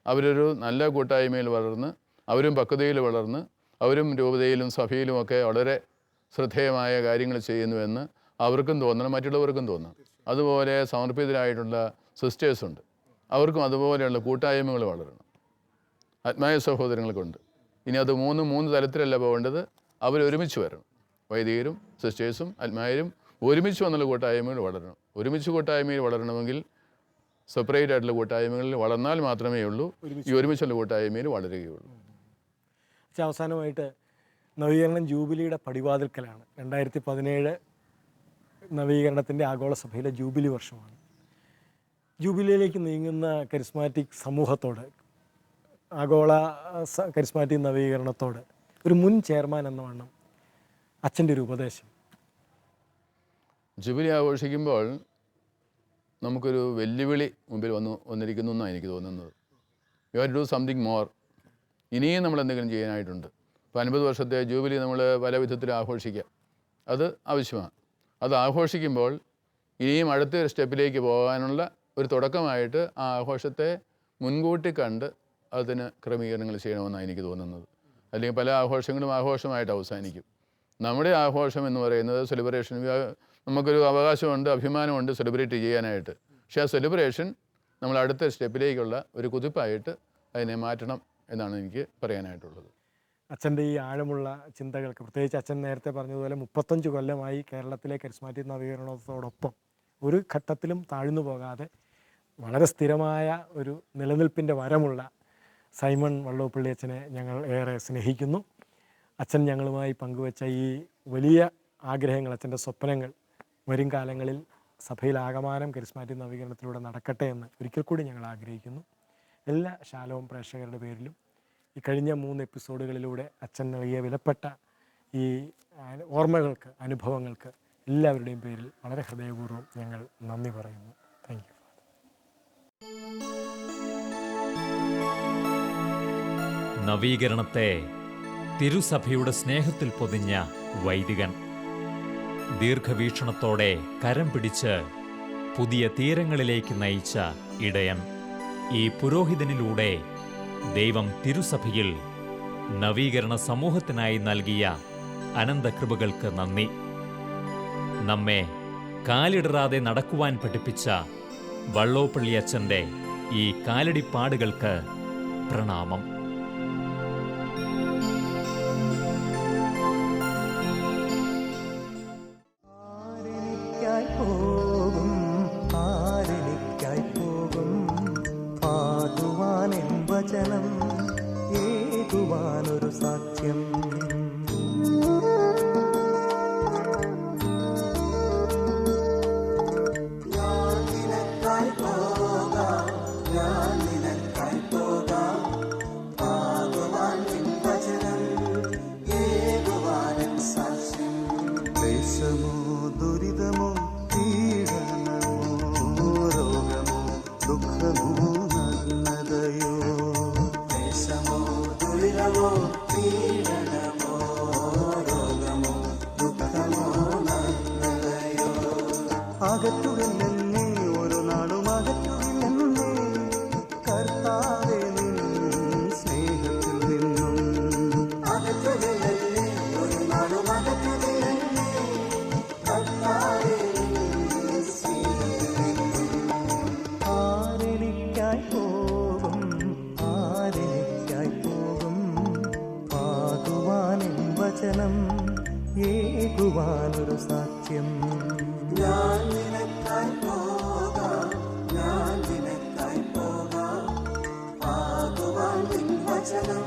അവരൊരു നല്ല കൂട്ടായ്മയിൽ വളർന്ന്, അവരും പക്വതയിൽ വളർന്ന്, അവരും രൂപതയിലും സഭയിലുമൊക്കെ വളരെ ശ്രദ്ധേയമായ കാര്യങ്ങൾ ചെയ്യുന്നുവെന്ന് അവർക്കും തോന്നണം, മറ്റുള്ളവർക്കും തോന്നണം. അതുപോലെ സമർപ്പിതരായിട്ടുള്ള സിസ്റ്റേഴ്സുണ്ട്, അവർക്കും അതുപോലെയുള്ള കൂട്ടായ്മകൾ വളരണം. ആത്മായ സഹോദരങ്ങൾക്കുണ്ട്. ഇനി അത് മൂന്ന് തലത്തിലല്ല പോകേണ്ടത്, അവരൊരുമിച്ച് വരണം. വൈദികരും സിസ്റ്റേഴ്സും ആത്മായരും ഒരുമിച്ച് വന്നുള്ള കൂട്ടായ്മകൾ വളരണം. ഒരുമിച്ച് കൂട്ടായ്മയിൽ വളരണമെങ്കിൽ സെപ്പറേറ്റ് ആയിട്ടുള്ള കൂട്ടായ്മകളിൽ വളർന്നാൽ മാത്രമേ ഉള്ളൂ ഈ ഒരുമിച്ചുള്ള കൂട്ടായ്മയിൽ വളരുകയുള്ളൂ. അവസാനമായിട്ട് നവീകരണം ജൂബിലിയുടെ പടിവാതിൽക്കലാണ്. 2017 നവീകരണത്തിൻ്റെ ആഗോള സഭയിലെ ജൂബിലി വർഷമാണ്. ജൂബിലിയിലേക്ക് നീങ്ങുന്ന കരിസ്മാറ്റിക് സമൂഹത്തോട്, ആഗോള കരിസ്മാറ്റിക് നവീകരണത്തോട് ഒരു മുൻ ചെയർമാൻ എന്ന വണ്ണം അച്ഛൻ്റെ ഒരു ഉപദേശം. ജൂബിലി ആഘോഷിക്കുമ്പോൾ നമുക്കൊരു വെല്ലുവിളി മുമ്പിൽ വന്നിരിക്കുന്നു എന്നാണ് എനിക്ക് തോന്നുന്നത്. You have to do something more. ഇനിയും നമ്മൾ എന്തെങ്കിലും ചെയ്യാനായിട്ടുണ്ട്. ഇപ്പോൾ 50 വർഷത്തെ ജൂബിലി നമ്മൾ പല വിധത്തിൽ ആഘോഷിക്കാം. അത് ആവശ്യമാണ്. അത് ആഘോഷിക്കുമ്പോൾ ഇനിയും അടുത്തൊരു സ്റ്റെപ്പിലേക്ക് പോകാനുള്ള ഒരു തുടക്കമായിട്ട് ആ ആഘോഷത്തെ മുൻകൂട്ടി കണ്ട് അതിന് ക്രമീകരണങ്ങൾ ചെയ്യണമെന്നാണ് എനിക്ക് തോന്നുന്നത്. അല്ലെങ്കിൽ പല ആഘോഷങ്ങളും ആഘോഷമായിട്ട് അവസാനിക്കും. നമ്മുടെ ആഘോഷം എന്ന് പറയുന്നത് സെലിബ്രേഷൻ, നമുക്കൊരു അവകാശമുണ്ട്, അഭിമാനമുണ്ട് സെലിബ്രേറ്റ് ചെയ്യാനായിട്ട്. പക്ഷേ ആ സെലിബ്രേഷൻ നമ്മൾ അടുത്ത സ്റ്റെപ്പിലേക്കുള്ള ഒരു കുതിപ്പായിട്ട് അതിനെ മാറ്റണം എന്നാണ് എനിക്ക് പറയാനായിട്ടുള്ളത്. അച്ഛൻ്റെ ഈ ആഴമുള്ള ചിന്തകൾക്ക്, പ്രത്യേകിച്ച് അച്ഛൻ നേരത്തെ പറഞ്ഞതുപോലെ 35 കൊല്ലമായി കേരളത്തിലെ കരിസ്മാറ്റിക് നവീകരണത്തോടൊപ്പം ഒരു ഘട്ടത്തിലും താഴ്ന്നു പോകാതെ വളരെ സ്ഥിരമായ ഒരു നിലനിൽപ്പിൻ്റെ വരമുള്ള സൈമൺ വള്ളോപ്പള്ളി അച്ഛനെ ഞങ്ങൾ ഏറെ സ്നേഹിക്കുന്നു. അച്ഛൻ ഞങ്ങളുമായി പങ്കുവച്ച ഈ വലിയ ആഗ്രഹങ്ങൾ, അച്ഛൻ്റെ സ്വപ്നങ്ങൾ വരും കാലങ്ങളിൽ സഭയിലാകമാനം കരിസ്മാറ്റിക് നവീകരണത്തിലൂടെ നടക്കട്ടെ എന്ന് ഒരിക്കൽ കൂടി ഞങ്ങൾ ആഗ്രഹിക്കുന്നു. എല്ലാ ശാലോം പ്രേക്ഷകരുടെ പേരിലും ഈ കഴിഞ്ഞ 3 എപ്പിസോഡുകളിലൂടെ അച്ഛൻ നൽകിയ വിലപ്പെട്ട ഈ ഓർമ്മകൾക്ക്, അനുഭവങ്ങൾക്ക് എല്ലാവരുടെയും പേരിൽ വളരെ ഹൃദയപൂർവ്വം ഞങ്ങൾ നന്ദി പറയുന്നു. Thank you. നവീകരണത്തെ തിരുസഭയുടെ സ്നേഹത്തിൽ പൊതിഞ്ഞ വൈദികൻ, ദീർഘവീക്ഷണത്തോടെ കരം പിടിച്ച് പുതിയ തീരങ്ങളിലേക്ക് നയിച്ച ഇടയൻ, ഈ പുരോഹിതനിലൂടെ ദൈവം തിരുസഭയിൽ നവീകരണ സമൂഹത്തിനായി നൽകിയ അനന്തകൃപകൾക്ക് നന്ദി. നമ്മെ കാലിടറാതെ നടക്കുവാൻ പഠിപ്പിച്ച വള്ളോപ്പള്ളി അച്ഛൻ്റെ ഈ കാലടിപ്പാടുകൾക്ക് പ്രണാമം. വചനം ഏകുവാനൊരു സാക്ഷ്യം. ക്ലേശമോ ദുരിതമോ പീഡനമോ രോഗമോ ദുഃഖമോ നഗ്നതയോ, ക്ലേശമോ ദുരിതമോ പീഡനമോ രോഗമോ ദുഃഖമോ നഗ്നതയോ, അകറ്റുകില്ലെന്നേ ഒരു നാളും അകറ്റുകില്ലെന്നേ കർത്താവേ നിൻ സ്നേഹത്തിൽ നിന്നും. അകറ്റുകില്ലെന്നേ ഒരു നാളും അകറ്റുകില്ലെന്നേ കർത്താവേ നിൻ സ്നേഹത്തിൽ നിന്നും. ആരെനിക്കായി പോകും, ആരെനിക്കായി പോകും, ആകുവാൻ വചനം ഏകുവാനൊരു സാക്ഷ്യം. ഞാൻ നിനക്കായി പോകാം, ഞാൻ നിനക്കായി പോകാം, ആകുവാൻ വചനം